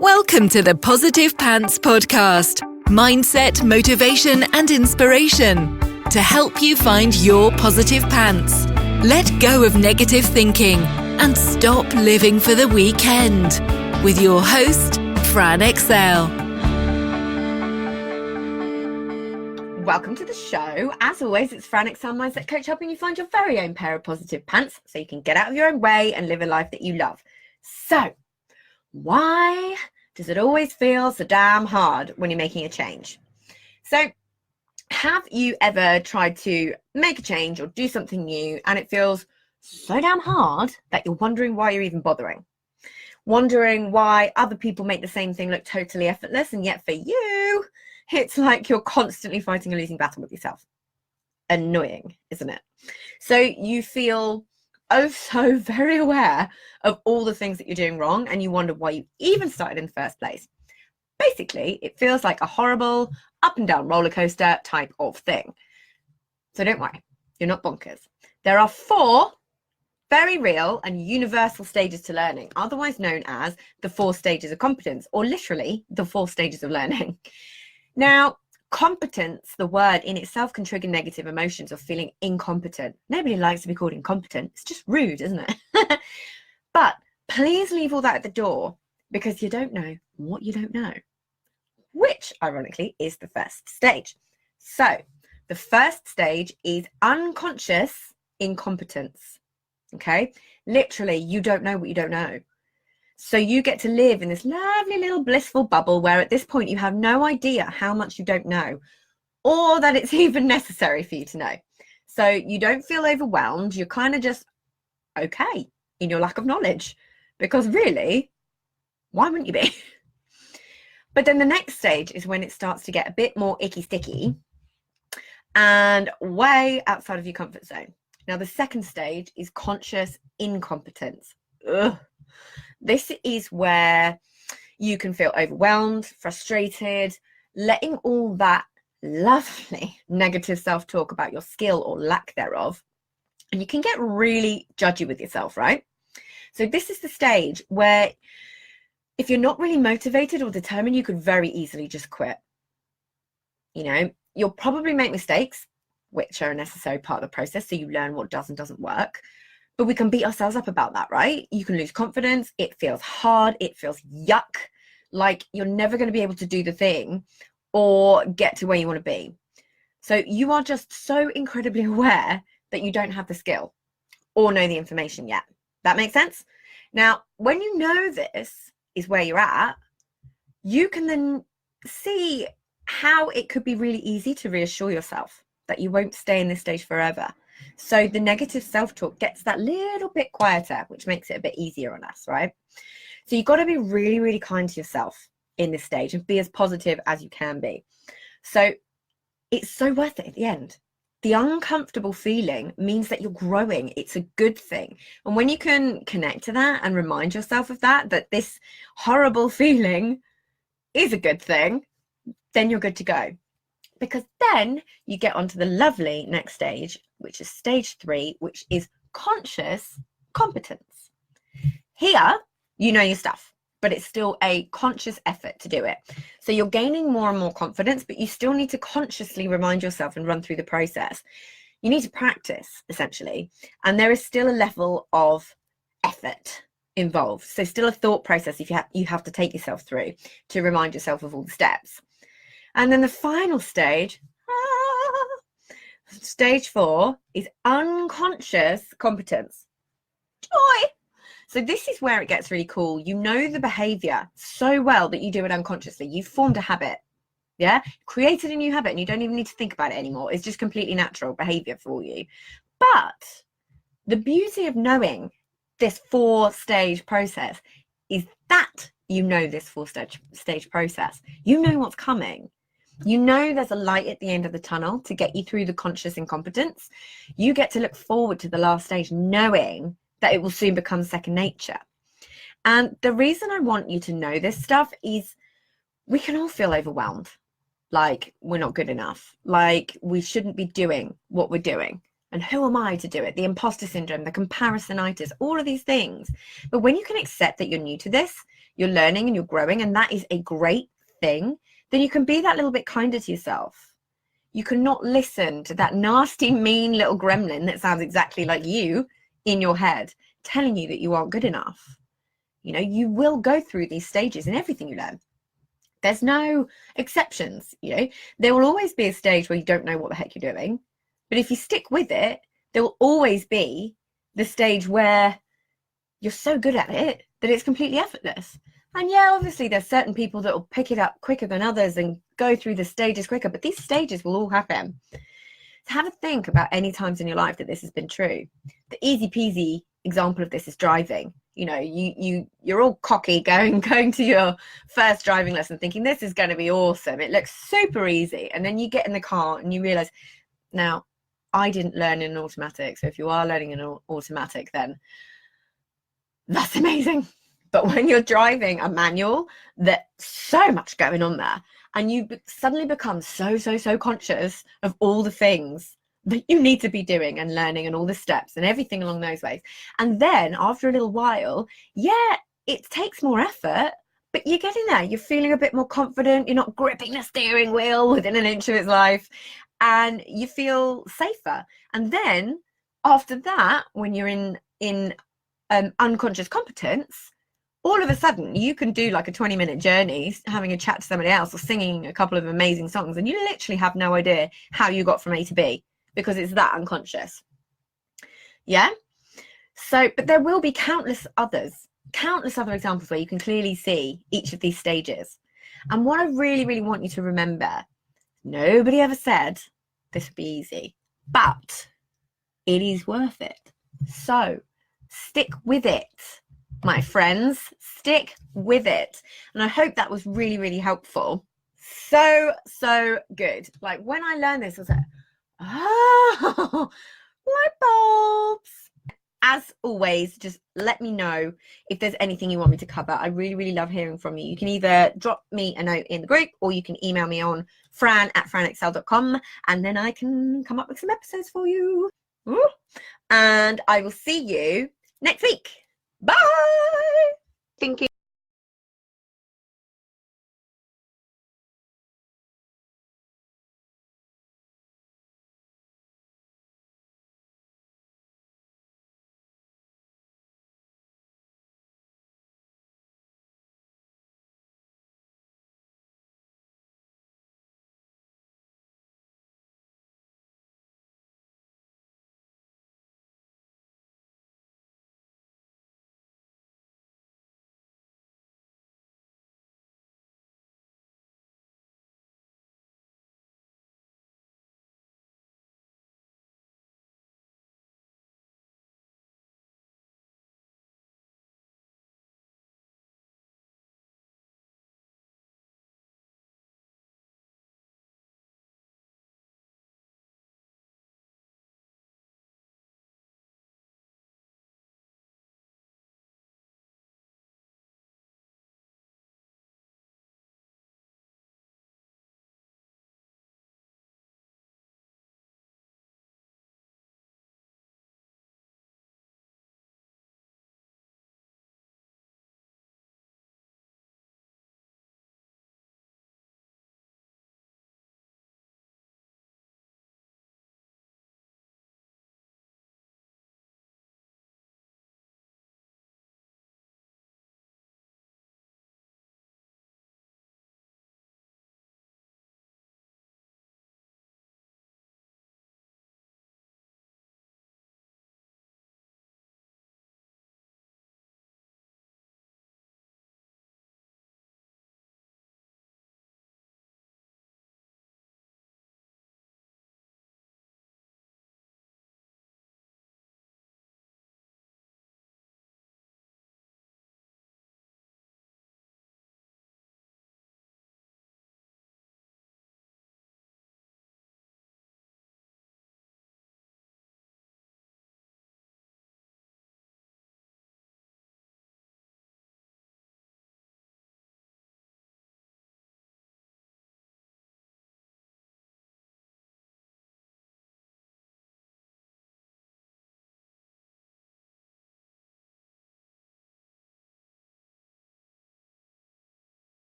Welcome to the Positive Pants Podcast. Mindset, motivation, and inspiration to help you find your positive pants. Let go of negative thinking and stop living for the weekend. With your host, Fran Excel. Welcome to the show. As always, it's Fran Excel, Mindset Coach, helping you find your very own pair of positive pants so you can get out of your own way and live a life that you love. So, why does it always feel so damn hard when you're making a change? So, have you ever tried to make a change or do something new and it feels so damn hard that you're wondering why you're even bothering? Wondering why other people make the same thing look totally effortless, and yet for you, it's like you're constantly fighting a losing battle with yourself. Annoying, isn't it? So you feel so very aware of all the things that you're doing wrong, and you wonder why you even started in the first place. Basically, it feels like a horrible up and down roller coaster type of thing. So don't worry, you're not bonkers. There are 4 very real and universal stages to learning, otherwise known as the 4 stages of competence, or literally the 4 stages of learning. Now, competence, the word in itself, can trigger negative emotions of feeling incompetent. Nobody likes to be called incompetent. It's just rude, isn't it? But please leave all that at the door, because you don't know what you don't know, which ironically is the first stage. So the first stage is unconscious incompetence. Okay, literally, you don't know what you don't know. So you get to live in this lovely little blissful bubble where at this point you have no idea how much you don't know, or that it's even necessary for you to know. So you don't feel overwhelmed. You're kind of just okay in your lack of knowledge, because really, why wouldn't you be? But then the next stage is when it starts to get a bit more icky sticky and way outside of your comfort zone. Now, the second stage is conscious incompetence. Ugh. This is where you can feel overwhelmed, frustrated, letting all that lovely negative self-talk about your skill or lack thereof, and you can get really judgy with yourself, right? So this is the stage where if you're not really motivated or determined, you could very easily just quit. You know, you'll probably make mistakes, which are a necessary part of the process, so you learn what does and doesn't work. But we can beat ourselves up about that, right? You can lose confidence. It feels hard. It feels yuck. Like you're never going to be able to do the thing or get to where you want to be. So you are just so incredibly aware that you don't have the skill or know the information yet. That makes sense? Now, when you know this is where you're at, you can then see how it could be really easy to reassure yourself that you won't stay in this stage forever. So the negative self-talk gets that little bit quieter, which makes it a bit easier on us, right? So you've got to be really, really kind to yourself in this stage and be as positive as you can be. So it's so worth it at the end. The uncomfortable feeling means that you're growing. It's a good thing. And when you can connect to that and remind yourself of that this horrible feeling is a good thing, then you're good to go. Because then you get onto the lovely next stage, which is stage 3, which is conscious competence. Here, you know your stuff, but it's still a conscious effort to do it. So you're gaining more and more confidence, but you still need to consciously remind yourself and run through the process. You need to practice, essentially. And there is still a level of effort involved. So still a thought process you have to take yourself through to remind yourself of all the steps. And then the final stage, stage 4, is unconscious competence. Joy! So this is where it gets really cool. You know the behavior so well that you do it unconsciously. You've formed a habit, yeah? Created a new habit, and you don't even need to think about it anymore. It's just completely natural behavior for you. But the beauty of knowing this 4-stage process is that you know this 4-stage process. You know what's coming. You know there's a light at the end of the tunnel to get you through the conscious incompetence. You get to look forward to the last stage knowing that it will soon become second nature. And the reason I want you to know this stuff is we can all feel overwhelmed, like we're not good enough, like we shouldn't be doing what we're doing. And who am I to do it? The imposter syndrome, the comparisonitis, all of these things. But when you can accept that you're new to this, you're learning and you're growing, and that is a great thing, then you can be that little bit kinder to yourself. You cannot listen to that nasty, mean little gremlin that sounds exactly like you in your head telling you that you aren't good enough. You know, you will go through these stages in everything you learn. There's no exceptions. You know, there will always be a stage where you don't know what the heck you're doing. But if you stick with it, there will always be the stage where you're so good at it that it's completely effortless. And yeah, obviously there's certain people that will pick it up quicker than others and go through the stages quicker, but these stages will all happen. So have a think about any times in your life that this has been true. The easy peasy example of this is driving. You know, you're all cocky going to your first driving lesson thinking this is going to be awesome. It looks super easy. And then you get in the car and you realize, now, I didn't learn in an automatic. So if you are learning in an automatic, then that's amazing. But when you're driving a manual, there's so much going on there, and you suddenly become so conscious of all the things that you need to be doing and learning and all the steps and everything along those ways. And then after a little while, yeah, it takes more effort, but you're getting there. You're feeling a bit more confident. You're not gripping the steering wheel within an inch of its life, and you feel safer. And then after that, when you're in unconscious competence, all of a sudden you can do like a 20-minute journey having a chat to somebody else or singing a couple of amazing songs, and you literally have no idea how you got from A to B because it's that unconscious. Yeah. So, but there will be countless other examples where you can clearly see each of these stages. And what I really want you to remember, nobody ever said this would be easy, but it is worth it. So stick with it, my friends, stick with it. And I hope that was really helpful. So good. Like when I learned this, I was like, oh, light bulbs. As always, just let me know if there's anything you want me to cover. I really love hearing from you. You can either drop me a note in the group or you can email me on fran@franexcel.com, and then I can come up with some episodes for you. Ooh. And I will see you next week. Bye. Thinking.